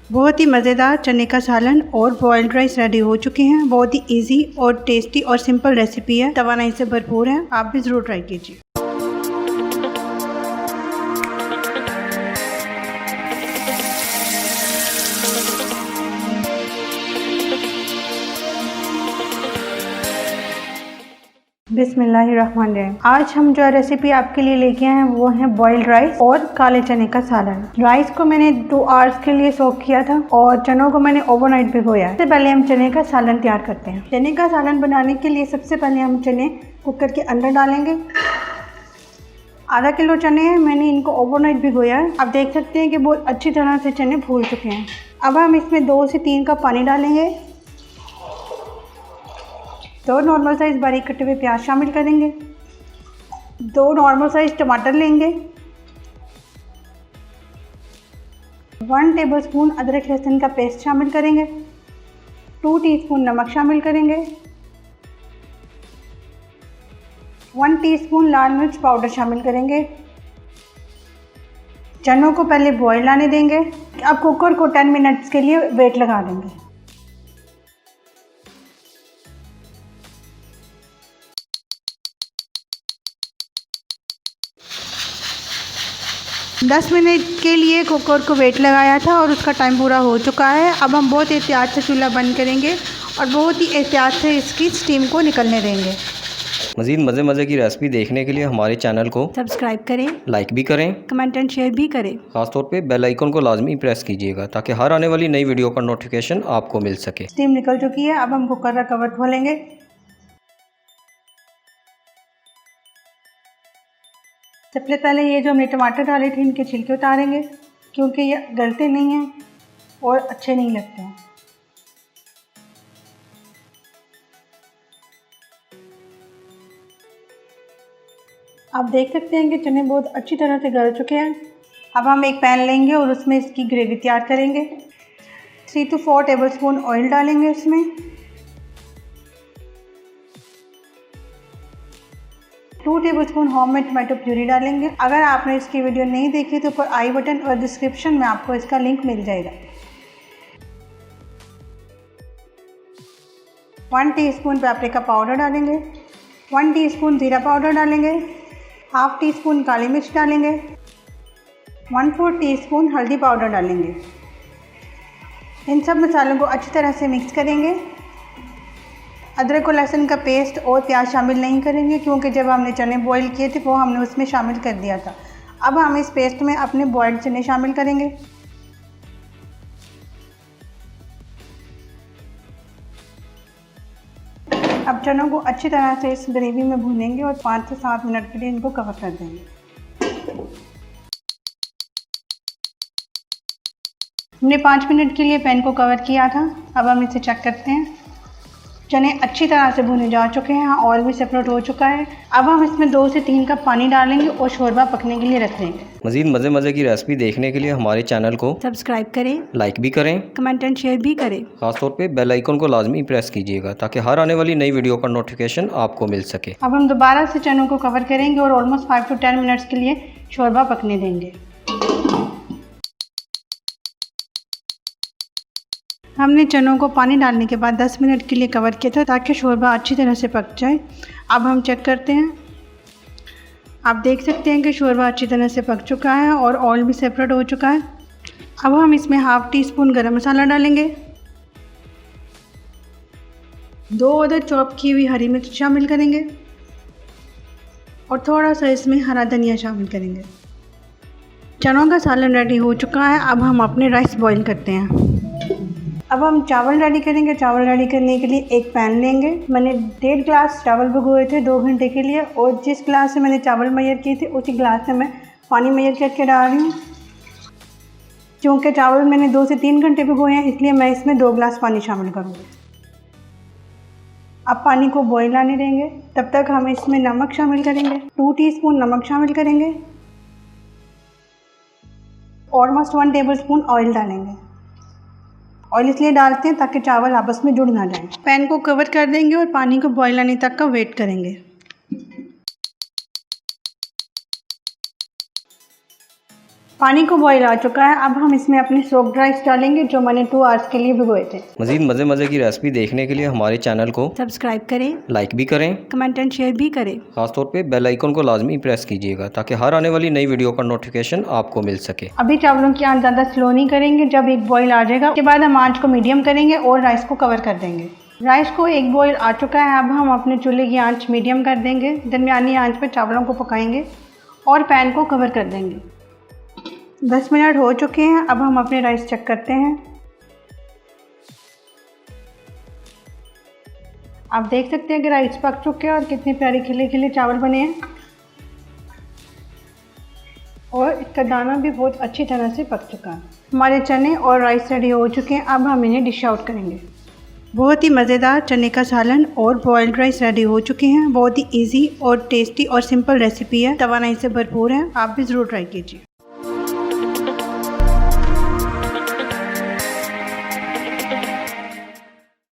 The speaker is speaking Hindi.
बहुत ही मज़ेदार चने का सालन और बॉइल्ड राइस रेडी हो चुके हैं। बहुत ही इजी और टेस्टी और सिंपल रेसिपी है, तवानाई से भरपूर है। आप भी ज़रूर ट्राई कीजिए। बिस्मिल्लाहिर्रहमानिर्रहीम। आज हम जो रेसिपी आपके लिए लेके आए हैं वो है बॉइल्ड राइस और काले चने का सालन। राइस को मैंने 2 आवर्स के लिए सोक किया था और चनों को मैंने ओवरनाइट भिगोया है। सबसे पहले हम चने का सालन तैयार करते हैं। चने का सालन बनाने के लिए सबसे पहले हम चने कुकर के अंदर डालेंगे। आधा किलो चने हैं, मैंने इनको ओवरनाइट भिगोया है। आप देख सकते हैं कि बहुत अच्छी तरह से चने फूल चुके हैं। अब हम इसमें 2 से 3 कप पानी डालेंगे। 2 नॉर्मल साइज़ बारीक कटे हुए प्याज शामिल करेंगे। 2 नॉर्मल साइज़ टमाटर लेंगे। 1 टेबलस्पून अदरक लहसुन का पेस्ट शामिल करेंगे। 2 टीस्पून नमक शामिल करेंगे। 1 टीस्पून लाल मिर्च पाउडर शामिल करेंगे। चनों को पहले बॉईल आने देंगे। अब कुकर को 10 मिनट्स के लिए वेट लगा देंगे। दस मिनट के लिए कुकर को वेट लगाया था और उसका टाइम पूरा हो चुका है। अब हम बहुत एहतियात से चूल्हा बंद करेंगे और बहुत ही एहतियात से इसकी स्टीम को निकलने देंगे। मज़ीद मज़े की रेसिपी देखने के लिए हमारे चैनल को सब्सक्राइब करें, लाइक भी करें, कमेंट एंड शेयर भी करें। खासतौर पे बेल आइकन को लाजमी प्रेस कीजिएगा ताकि हर आने वाली नई वीडियो का नोटिफिकेशन आपको मिल सके। स्टीम निकल चुकी है। अब हम कुकर का कवर खोलेंगे। सबसे पहले ये जो हमने टमाटर डाले थे इनके छिलके उतारेंगे क्योंकि ये गलते नहीं हैं और अच्छे नहीं लगते हैं। आप देख सकते हैं कि चने बहुत अच्छी तरह से गल चुके हैं। अब हम एक पैन लेंगे और उसमें इसकी ग्रेवी तैयार करेंगे। 3 to 4 टेबलस्पून ऑयल डालेंगे उसमें। 2 टेबलस्पून होममेड टमाटो प्यूरी डालेंगे। अगर आपने इसकी वीडियो नहीं देखी तो ऊपर आई बटन और डिस्क्रिप्शन में आपको इसका लिंक मिल जाएगा। 1 टीस्पून पेपरिका पाउडर डालेंगे। 1 टीस्पून जीरा पाउडर डालेंगे। हाफ टी स्पून काली मिर्च डालेंगे। 1/4 टीस्पून हल्दी पाउडर डालेंगे। इन सब मसालों को अच्छी तरह से मिक्स करेंगे। अदरक और लहसुन का पेस्ट और प्याज शामिल नहीं करेंगे क्योंकि जब हमने चने बॉईल किए थे वो हमने उसमें शामिल कर दिया था। अब हम इस पेस्ट में अपने बॉइल्ड चने शामिल करेंगे। अब चनों को अच्छी तरह से इस ग्रेवी में भूनेंगे और 5 से 7 मिनट के लिए इनको कवर कर देंगे। हमने 5 मिनट के लिए पैन को कवर किया था। अब हम इसे चेक करते हैं। चने अच्छी तरह से भुने जा चुके हैं, ऑयल भी सेपरेट हो चुका है। अब हम इसमें 2 से 3 कप पानी डालेंगे और शोरबा पकने के लिए रख देंगे। मज़ीद मज़े की रेसिपी देखने के लिए हमारे चैनल को सब्सक्राइब करें, लाइक भी करें, कमेंट एंड शेयर भी करें। खासतौर पे बेल आइकन को लाजमी प्रेस कीजिएगा ताकि हर आने वाली नई वीडियो का नोटिफिकेशन आपको मिल सके। अब हम दोबारा से चनों को कवर करेंगे और ऑलमोस्ट 5 to 10 मिनट्स के लिए शोरबा पकने देंगे। हमने चनों को पानी डालने के बाद 10 मिनट के लिए कवर किया था ताकि शोरबा अच्छी तरह से पक जाए। अब हम चेक करते हैं। आप देख सकते हैं कि शोरबा अच्छी तरह से पक चुका है और ऑयल भी सेपरेट हो चुका है। अब हम इसमें हाफ टी स्पून गरम मसाला डालेंगे। 2 अदद चॉप की हुई हरी मिर्च शामिल करेंगे और थोड़ा सा इसमें हरा धनिया शामिल करेंगे। चनों का सालन रेडी हो चुका है। अब हम अपने राइस बॉईल करते हैं। अब हम चावल रेडी करेंगे। चावल रेडी करने के लिए एक पैन लेंगे। मैंने 1.5 ग्लास चावल भिगोए थे 2 घंटे के लिए और जिस ग्लास से मैंने चावल मैयर किए थे उसी ग्लास से मैं पानी मैयर करके डाल रही हूँ। क्योंकि चावल मैंने 2 से 3 घंटे भिगोए हैं इसलिए मैं इसमें 2 ग्लास पानी शामिल करूँगी। अब पानी को बॉईल आने देंगे। तब तक हम इसमें नमक शामिल करेंगे। 2 टीस्पून नमक शामिल करेंगे। ऑलमोस्ट 1 टेबलस्पून ऑयल डालेंगे। ऑयल इसलिए डालते हैं ताकि चावल आपस में जुड़ ना जाए। पैन को कवर कर देंगे और पानी को बॉईल आने तक का वेट करेंगे। पानी को बॉईल आ चुका है। अब हम इसमें अपने सोक्ड राइस डालेंगे जो मैंने 2 आवर्स के लिए भिगोए थे। मज़ीद मज़े की रेसिपी देखने के लिए हमारे चैनल को सब्सक्राइब करें, लाइक भी करें, कमेंट एंड शेयर भी करें। खासतौर पे बेल आइकन को लाजमी प्रेस कीजिएगा ताकि हर आने वाली नई वीडियो का नोटिफिकेशन आपको मिल सके। अभी चावलों की आंच ज़्यादा स्लो नहीं करेंगे। जब एक बॉईल आ जाएगा उसके बाद हम आंच को मीडियम करेंगे और राइस को कवर कर देंगे। राइस को एक बॉईल आ चुका है। अब हम अपने चूल्हे की आंच मीडियम कर देंगे। दरमियानी आंच पर चावलों को पकाएंगे और पैन को कवर कर देंगे। 10 मिनट हो चुके हैं। अब हम अपने राइस चेक करते हैं। आप देख सकते हैं कि राइस पक चुके हैं और कितने प्यारे खिले खिले चावल बने हैं और इसका दाना भी बहुत अच्छी तरह से पक चुका है। हमारे चने और राइस रेडी हो चुके हैं। अब हम इन्हें डिश आउट करेंगे। बहुत ही मज़ेदार चने का सालन और बॉइल्ड राइस रेडी हो चुके हैं। बहुत ही इजी और टेस्टी और सिंपल रेसिपी है। तवानाई से भरपूर है। आप भी ज़रूर ट्राई कीजिए।